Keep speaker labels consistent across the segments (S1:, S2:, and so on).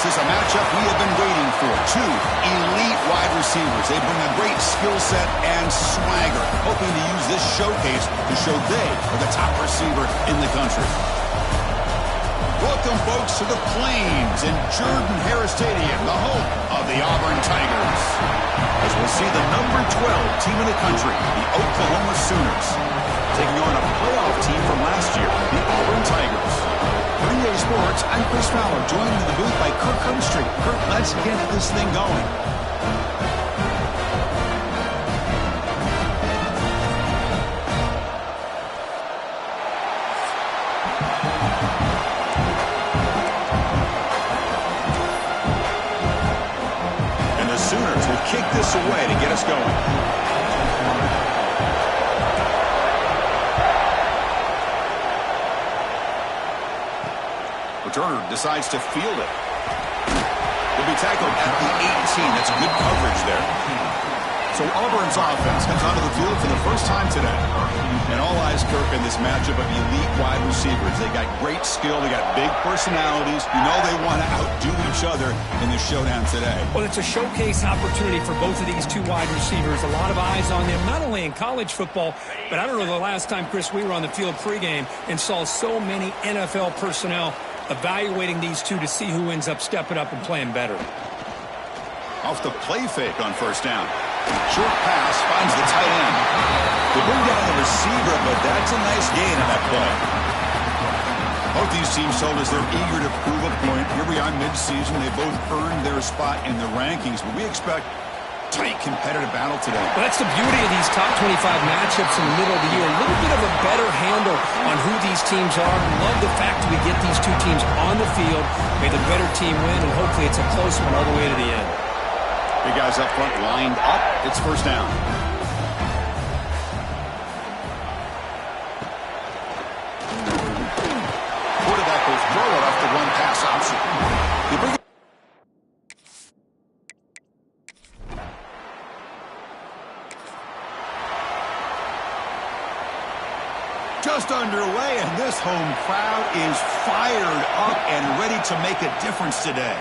S1: is a matchup we have been waiting for. Two elite wide receivers. They bring a great skill set and swagger, hoping to use this showcase to show they are the top receiver in the country. Welcome, folks, to the Plains in Jordan-Hare Stadium, the home of the Auburn Tigers. As we'll see the number 12 team in the country, the Oklahoma Sooners, taking on a playoff team from last year, the Auburn Tigers. For EA Sports, I'm Chris Fowler, joined in the booth by Kirk Herbstreit. Kirk, let's get this thing going. And the Sooners will kick this away to get us going. Turner decides to field it. Will be tackled at the 18. That's good coverage there. So Auburn's offense comes onto the field for the first time today. And all eyes, Kirk, in this matchup of elite wide receivers. They got great skill. They got big personalities. You know they want to outdo each other in this showdown today.
S2: Well, it's a showcase opportunity for both of these two wide receivers. A lot of eyes on them, not only in college football, but I don't know the last time, Chris, we were on the field pregame and saw so many NFL personnel evaluating these two to see who ends up stepping up and playing better.
S1: Off the play fake on first down. Short pass finds the tight end. They bring down the receiver, but that's a nice gain on that play. Both these teams told us they're eager to prove a point. Here we are mid-season. They both earned their spot in the rankings, but we expect tight competitive battle today.
S2: Well, that's the beauty of these top 25 matchups in the middle of the year. A little bit of a better handle on who these teams are. Love the fact that we get these two teams on the field. May the better team win, and hopefully it's a close one all the way to the end.
S1: Big guys up front lined up. It's first down. Quarterback will throw it off the one-pass option. They bring it just underway, and this home crowd is fired up and ready to make a difference today.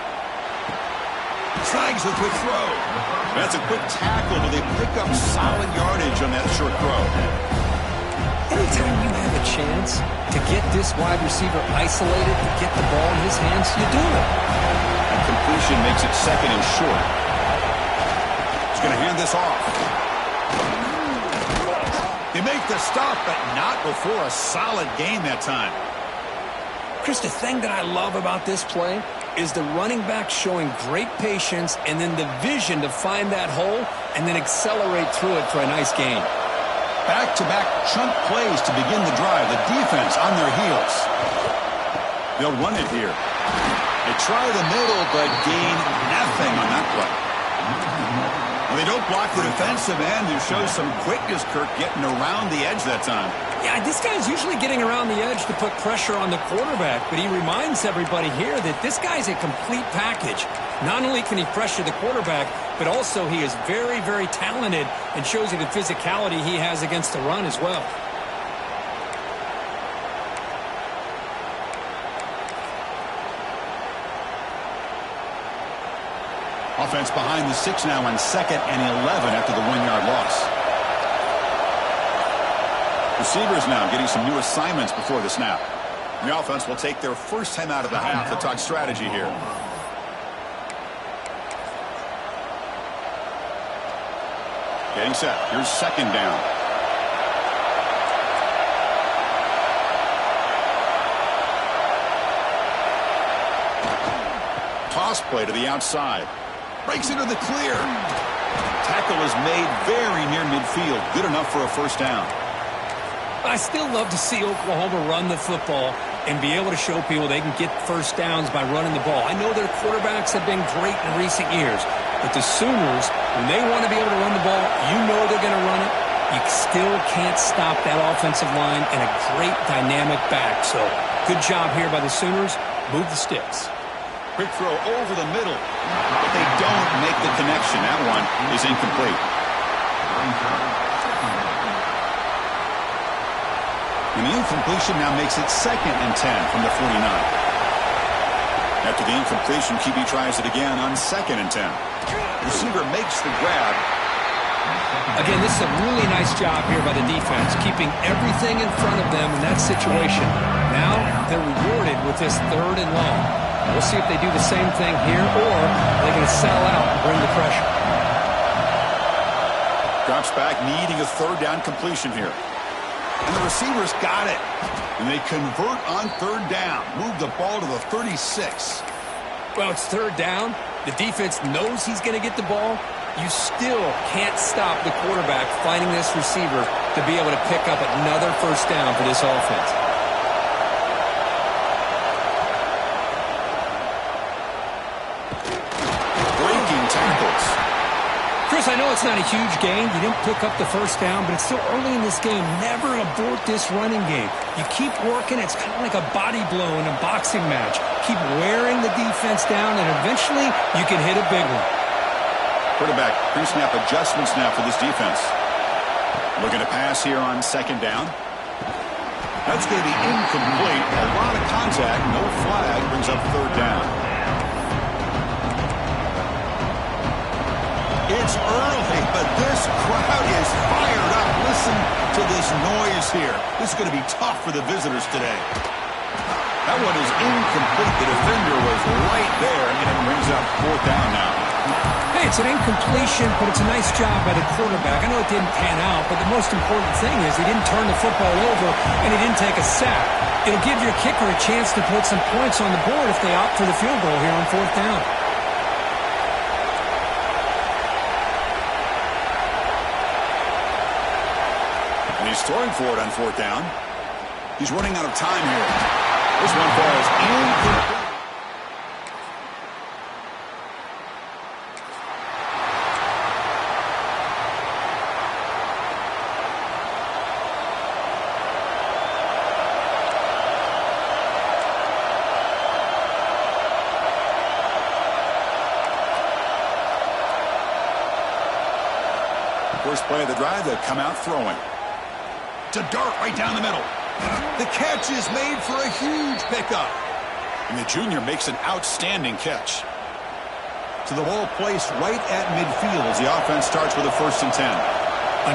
S1: Sykes with a quick throw. That's a quick tackle, but they pick up solid yardage on that short throw.
S2: Anytime you have a chance to get this wide receiver isolated, to get the ball in his hands, you do it.
S1: And completion makes it second and short. He's going to hand this off. They make the stop, but not before a solid gain that time.
S2: Chris, the thing that I love about this play is the running back showing great patience and then the vision to find that hole and then accelerate through it for a nice gain.
S1: Back-to-back chunk plays to begin the drive. The defense on their heels. They'll run it here. They try the middle, but gain nothing on that play. Well, they don't block the defensive end. It shows some quickness, Kirk, getting around the edge that time.
S2: Yeah, this guy's usually getting around the edge to put pressure on the quarterback, but he reminds everybody here that this guy's a complete package. Not only can he pressure the quarterback, but also he is very, very talented and shows you the physicality he has against the run as well.
S1: Offense behind the 6 now on 2nd and 11 after the 1-yard loss. Receivers now getting some new assignments before the snap. The offense will take their first time out of the half to talk strategy here. Getting set. Here's second down. Toss play to the outside. Breaks into the clear. Tackle is made very near midfield. Good enough for a first down.
S2: I still love to see Oklahoma run the football and be able to show people they can get first downs by running the ball. I know their quarterbacks have been great in recent years, but the Sooners, when they want to be able to run the ball, you know they're going to run it. You still can't stop that offensive line and a great dynamic back. So good job here by the Sooners. Move the sticks.
S1: Quick throw over the middle, but they don't make the connection. That one is incomplete. And the incompletion now makes it 2nd and 10 from the 49. After the incompletion, QB tries it again on 2nd and 10. Receiver makes the grab.
S2: Again, this is a really nice job here by the defense, keeping everything in front of them in that situation. Now they're rewarded with this 3rd and long. We'll see if they do the same thing here, or they're going to sell out and bring the pressure.
S1: Drops back, needing a 3rd down completion here. And the receivers got it. And they convert on 3rd down. Move the ball to the 36.
S2: Well, it's 3rd down. The defense knows he's going to get the ball. You still can't stop the quarterback finding this receiver to be able to pick up another 1st down for this offense.
S1: Breaking tackles.
S2: Chris, I know it's not a huge gain. You didn't pick up the 1st down, but it's still early in this game. Never abort this running game. You keep working. It's kind of like a body blow in a boxing match. Keep wearing the defense down, and eventually you can hit a big one.
S1: Quarterback pre-snap adjustments now for this defense. Looking to pass here on 2nd down. That's going to be incomplete. A lot of contact. No flag. Brings up 3rd down. It's early, but this crowd is fired up. Listen to this noise here. This is going to be tough for the visitors today. That one is incomplete. The defender was right there, and it brings up 4th down now.
S2: Hey, it's an incompletion, but it's a nice job by the quarterback. I know it didn't pan out, but the most important thing is he didn't turn the football over, and he didn't take a sack. It'll give your kicker a chance to put some points on the board if they opt for the field goal here on 4th down.
S1: And he's throwing for it on 4th down. He's running out of time here. This one falls incomplete. First play of the drive, they'll come out throwing. To dart right down the middle. The catch is made for a huge pickup. And the junior makes an outstanding catch. To the ball placed right at midfield as the offense starts with a 1st and 10.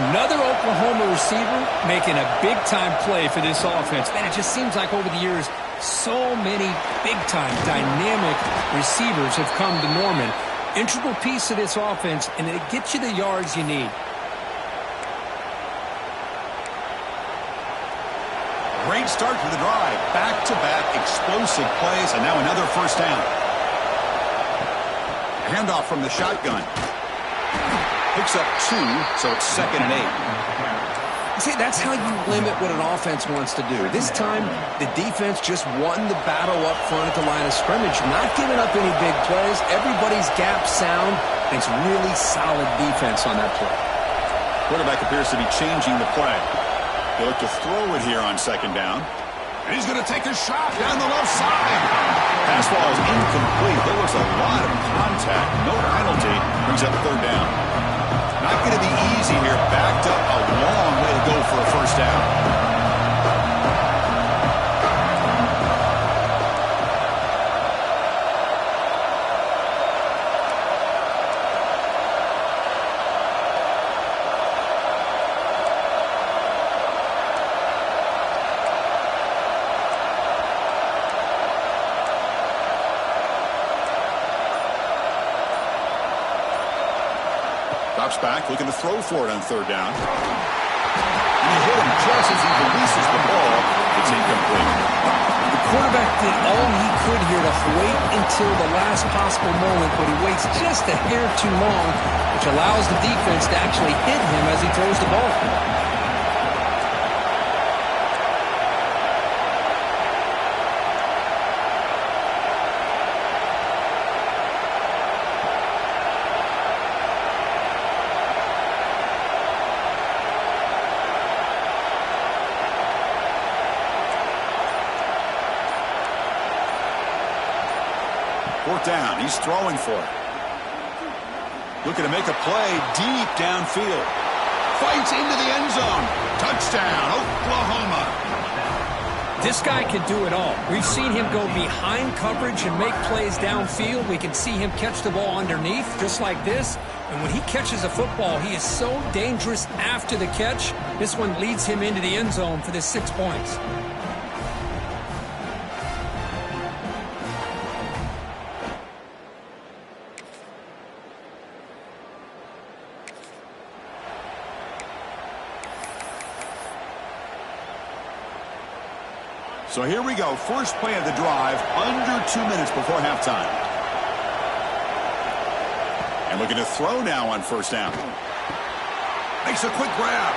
S2: Another Oklahoma receiver making a big-time play for this offense. Man, it just seems like over the years, so many big-time, dynamic receivers have come to Norman. Integral piece of this offense, and it gets you the yards you need.
S1: Great start to the drive. Back-to-back explosive plays, and now another 1st down. Handoff from the shotgun. Picks up 2, so it's 2nd and 8.
S2: See, that's how you limit what an offense wants to do. This time, the defense just won the battle up front at the line of scrimmage, not giving up any big plays. Everybody's gap sound, and it's really solid defense on that play.
S1: Quarterback appears to be changing the play. They look to throw it here on 2nd down. And he's going to take a shot down the left side. Pass ball is incomplete. There was a lot of contact. No penalty. Brings up 3rd down. Not going to be easy here. Backed up a long way to go for a 1st down. Drops back, looking to throw for it on 3rd down. And he hit him just as he releases the ball. It's incomplete.
S2: The quarterback did all he could here to wait until the last possible moment, but he waits just a hair too long, which allows the defense to actually hit him as he throws the ball.
S1: Down. He's throwing for it. Looking to make a play deep downfield. Fights into the end zone. Touchdown, Oklahoma.
S2: This guy can do it all. We've seen him go behind coverage and make plays downfield. We can see him catch the ball underneath, just like this. And when he catches a football, he is so dangerous after the catch. This one leads him into the end zone for the 6 points.
S1: So here we go. First play of the drive, under 2 minutes before halftime. And looking to throw now on first down. Makes a quick grab.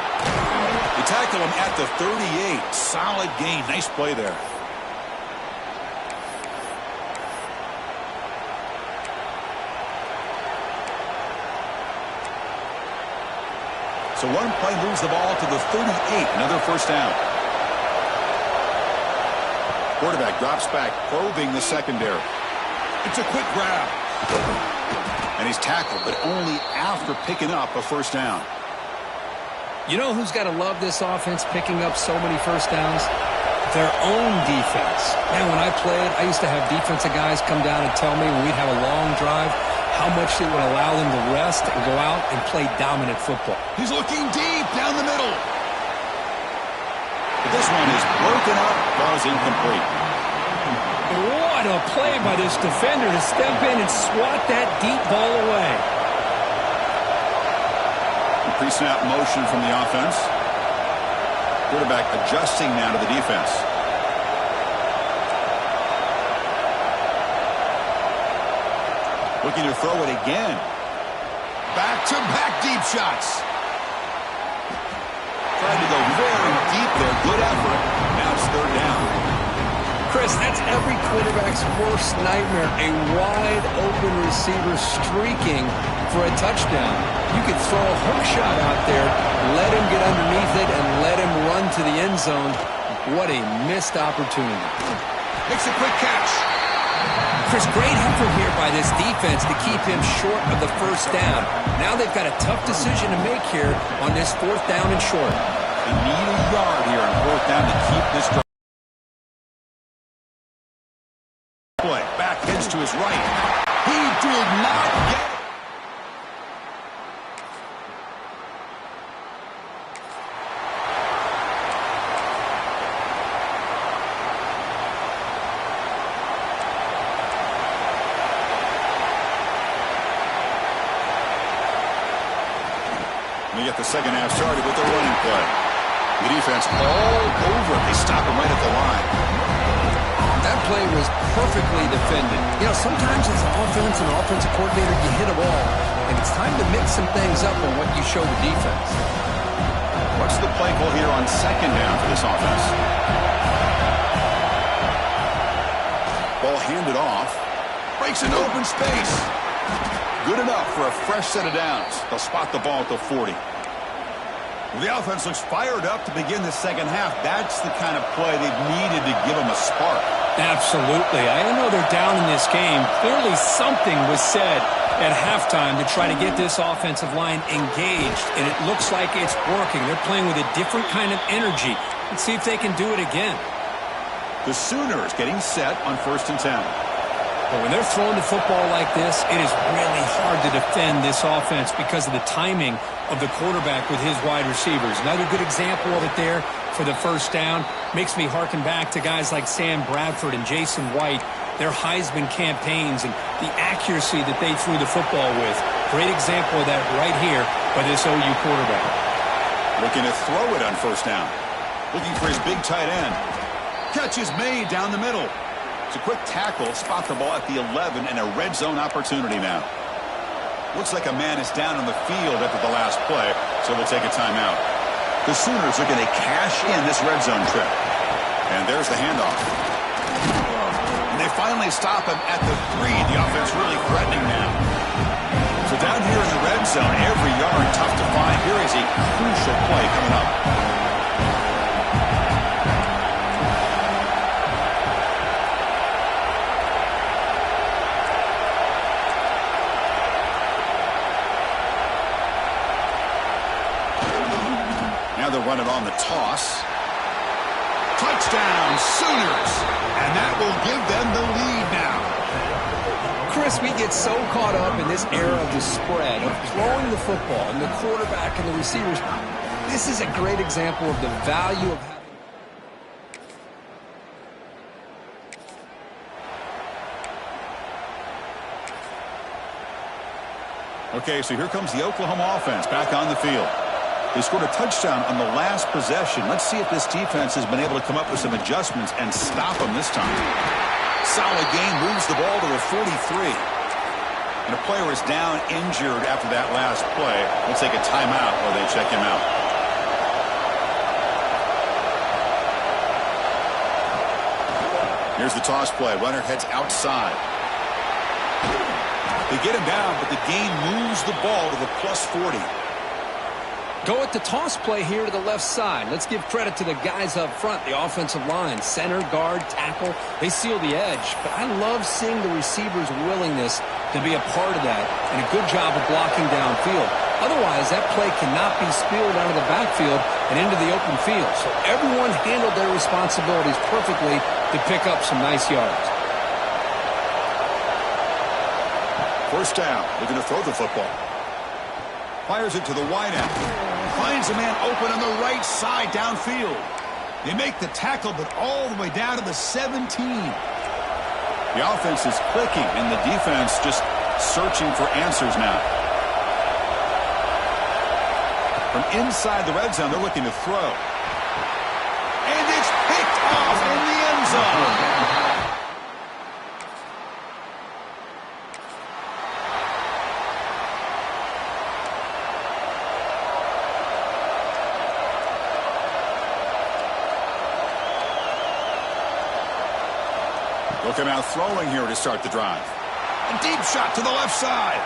S1: They tackle him at the 38. Solid gain. Nice play there. So one play moves the ball to the 38. Another first down. Quarterback drops back, probing the secondary. It's a quick grab. And he's tackled, but only after picking up a first down.
S2: You know who's got to love this offense picking up so many first downs? Their own defense. Man, when I played, I used to have defensive guys come down and tell me when we'd have a long drive how much it would allow them to rest and go out and play dominant football.
S1: He's looking deep down the middle. But this one is broken up, ball's incomplete.
S2: What a play by this defender to step in and swat that deep ball away.
S1: Pre-snap motion from the offense. Quarterback adjusting now to the defense. Looking to throw it again. Back-to-back deep shots. Tried to go very deep there. Good effort. Now it's third down.
S2: Chris, that's every quarterback's worst nightmare. A wide-open receiver streaking for a touchdown. You could throw a hook shot out there, let him get underneath it, and let him run to the end zone. What a missed opportunity.
S1: Makes a quick catch.
S2: Chris, great effort here by this defense to keep him short of the first down. Now they've got a tough decision to make here on this fourth down and short.
S1: They need a yard here on fourth down to keep this drive. Back heads to his right. He did not get it. We get the second half started with the running play. The defense all over it. They stop him right at the line.
S2: That play was perfectly defended. You know, sometimes as an offense and an offensive coordinator, you hit a ball, and it's time to mix some things up on what you show the defense.
S1: What's the play call here on second down for this offense? Ball handed off. Breaks into open space. Good enough for a fresh set of downs. They'll spot the ball at the 40. The offense looks fired up to begin the second half. That's the kind of play they've needed to give them a spark.
S2: Absolutely. I know they're down in this game. Clearly something was said at halftime to try to get this offensive line engaged, and it looks like it's working. They're playing with a different kind of energy. Let's see if they can do it again.
S1: The Sooners getting set on 1st and 10.
S2: But when they're throwing the football like this, it is really hard to defend this offense because of the timing of the quarterback with his wide receivers. Another good example of it there for the first down. Makes me harken back to guys like Sam Bradford and Jason White, their Heisman campaigns and the accuracy that they threw the football with. Great example of that right here by this OU quarterback.
S1: Looking to throw it on first down. Looking for his big tight end. Catch is made down the middle. It's a quick tackle, spot the ball at the 11, and a red zone opportunity now. Looks like a man is down on the field after the last play, so we'll take a timeout. The Sooners are going to cash in this red zone trip. And there's the handoff. And they finally stop him at the 3. The offense really threatening now. So down here in the red zone, every yard tough to find. Here is a crucial play coming up. Now they'll run it on the toss. Touchdown, Sooners. And that will give them the lead now.
S2: Chris, we get so caught up in this era of the spread, of throwing the football, and the quarterback and the receivers. This is a great example of the value of having...
S1: Okay, so here comes the Oklahoma offense back on the field. They scored a touchdown on the last possession. Let's see if this defense has been able to come up with some adjustments and stop them this time. Solid gain, moves the ball to the 43. And a player is down injured after that last play. We'll take a timeout while they check him out. Here's the toss play. Runner heads outside. They get him down, but the gain moves the ball to the plus 40.
S2: Go at the toss play here to the left side. Let's give credit to the guys up front, the offensive line, center, guard, tackle. They seal the edge, but I love seeing the receivers' willingness to be a part of that and a good job of blocking downfield. Otherwise, that play cannot be spilled out of the backfield and into the open field. So everyone handled their responsibilities perfectly to pick up some nice yards.
S1: First down. They're going to throw the football. Fires it to the wide end. Finds a man open on the right side downfield. They make the tackle, but all the way down to the 17. The offense is clicking, and the defense just searching for answers now. From inside the red zone, they're looking to throw. And it's picked off in the end zone. Looking out throwing here to start the drive. A deep shot to the left side.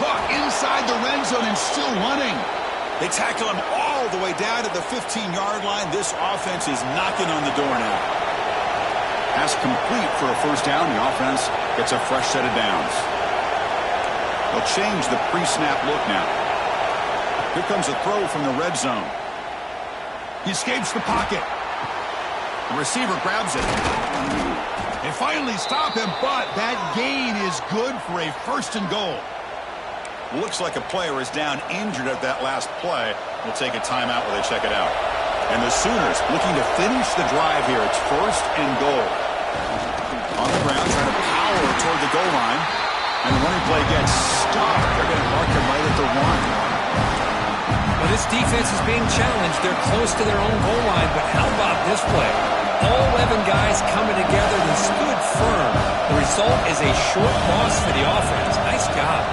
S1: Caught inside the red zone and still running. They tackle him all the way down to the 15-yard line. This offense is knocking on the door now. Pass complete for a first down. The offense gets a fresh set of downs. They'll change the pre-snap look now. Here comes a throw from the red zone. He escapes the pocket. The receiver grabs it. They finally stop him, but that gain is good for a first and goal. Looks like a player is down injured at that last play. We'll take a timeout while they check it out. And the Sooners looking to finish the drive here. It's first and goal. On the ground, trying to power toward the goal line. And the running play gets stopped. They're going to mark him right at the 1.
S2: Well, this defense is being challenged. They're close to their own goal line, but how about this play? All 11 guys coming together and stood firm. The result is a short loss for the offense. Nice job.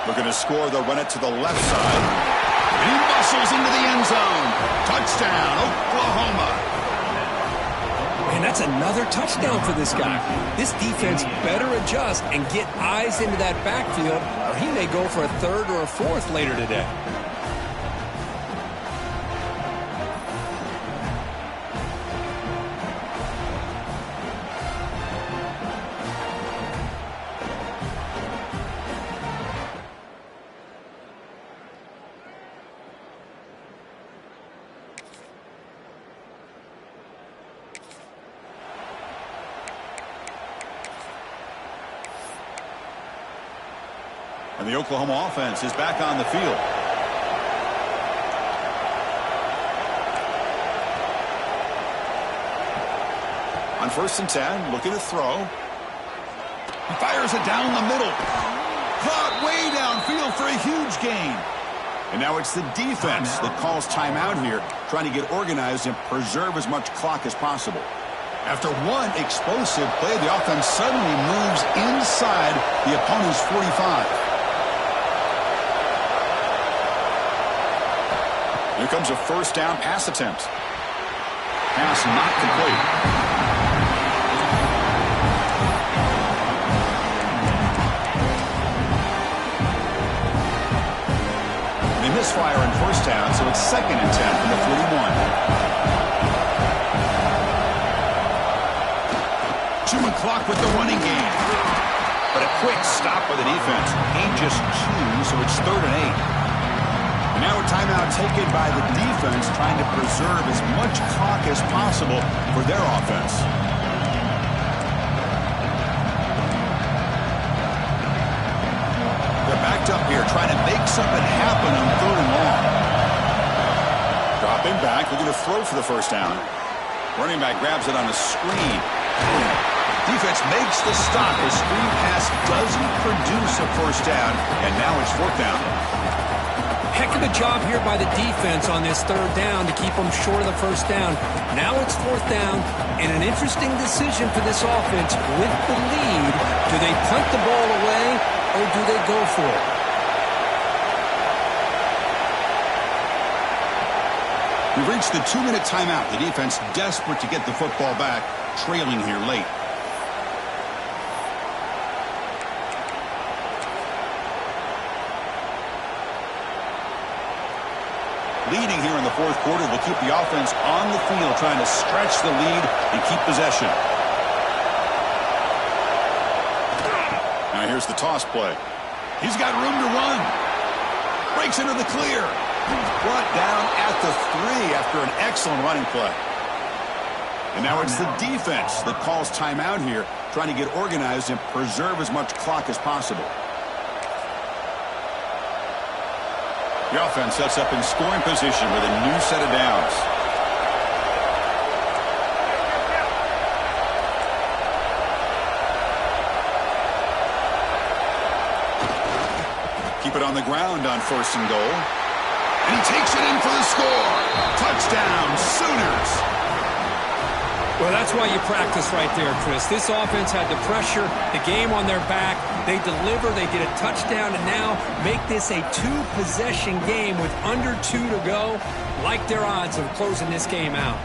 S1: Looking to score, they'll run it to the left side. And he muscles into the end zone. Touchdown, Oklahoma.
S2: And that's another touchdown for this guy. This defense better adjust and get eyes into that backfield, or he may go for a third or a fourth later today.
S1: And the Oklahoma offense is back on the field. On 1st and 10, looking to throw. He fires it down the middle. Caught way downfield for a huge gain. And now it's the defense that calls timeout here, trying to get organized and preserve as much clock as possible. After one explosive play, the offense suddenly moves inside the opponent's 45. Here comes a first down pass attempt. Pass not complete. They misfire in first down, so it's 2nd and 10 from the 41. Chewing clock with the running game. But a quick stop by the defense. Gain just 2, so it's 3rd and 8. And now a timeout taken by the defense, trying to preserve as much clock as possible for their offense. They're backed up here, trying to make something happen on 3rd and long. Dropping back, looking to throw for the first down. Running back grabs it on a screen. Defense makes the stop. The screen pass doesn't produce a first down, and now it's 4th down.
S2: Heck of a job here by the defense on this 3rd down to keep them short of the first down. Now it's 4th down, and an interesting decision for this offense with the lead. Do they punt the ball away, or do they go for it?
S1: We've reached the 2-minute timeout. The defense desperate to get the football back, trailing here late. Leading here in the 4th quarter will keep the offense on the field, trying to stretch the lead and keep possession. Now here's the toss play. He's got room to run. Breaks into the clear. Brought down at the 3 after an excellent running play. And now it's the defense that calls timeout here, trying to get organized and preserve as much clock as possible. The offense sets up in scoring position with a new set of downs. Keep it on the ground on 1st and goal. And he takes it in for the score. Touchdown, Sooners.
S2: Well, that's why you practice right there, Chris. This offense had the pressure, the game on their back. They deliver, they get a touchdown, and now make this a 2-possession game with under 2 to go. Like their odds of closing this game out.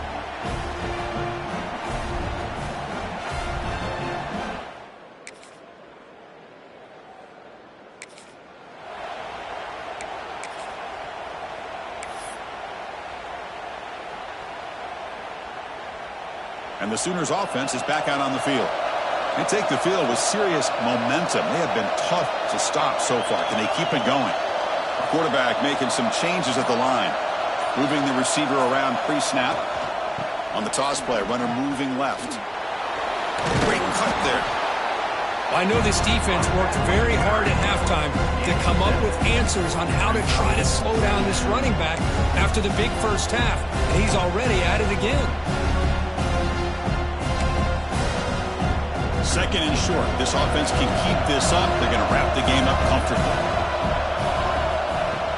S1: And the Sooners offense is back out on the field. They take the field with serious momentum. They have been tough to stop so far. Can they keep it going? The quarterback making some changes at the line. Moving the receiver around pre-snap. On the toss play, runner moving left. Great cut there.
S2: I know this defense worked very hard at halftime to come up with answers on how to try to slow down this running back after the big first half. And he's already at it again.
S1: 2nd and short. This offense can keep this up. They're going to wrap the game up comfortably.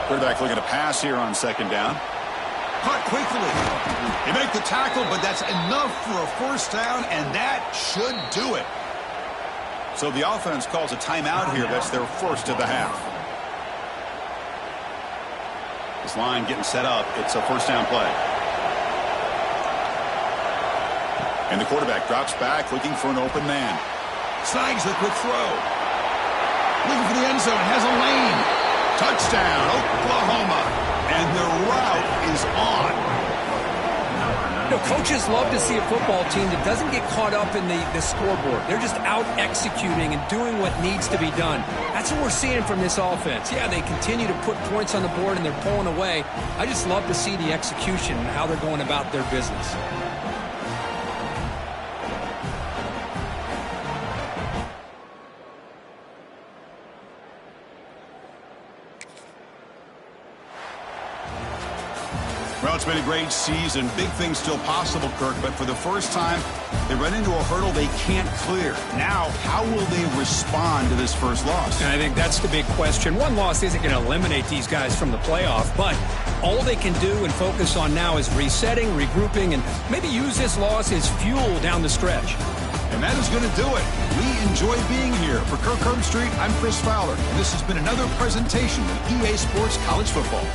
S1: Quarterback looking to pass here on 2nd down. Caught quickly. They make the tackle, but that's enough for a first down, and that should do it. So the offense calls a timeout here. That's their 1st of the half. This line getting set up. It's a first down play. And the quarterback drops back, looking for an open man. Snags the quick throw. Looking for the end zone. Has a lane. Touchdown, Oklahoma. And the route is on.
S2: You know, coaches love to see a football team that doesn't get caught up in the scoreboard. They're just out executing and doing what needs to be done. That's what we're seeing from this offense. Yeah, they continue to put points on the board and they're pulling away. I just love to see the execution and how they're going about their business.
S1: Well, it's been a great season. Big things still possible, Kirk, but for the first time, they run into a hurdle they can't clear. Now, how will they respond to this first loss?
S2: And I think that's the big question. One loss isn't going to eliminate these guys from the playoff, but all they can do and focus on now is resetting, regrouping, and maybe use this loss as fuel down the stretch.
S1: And that is going to do it. We enjoy being here. For Kirk Herbstreit, I'm Chris Fowler, and this has been another presentation of EA Sports College Football.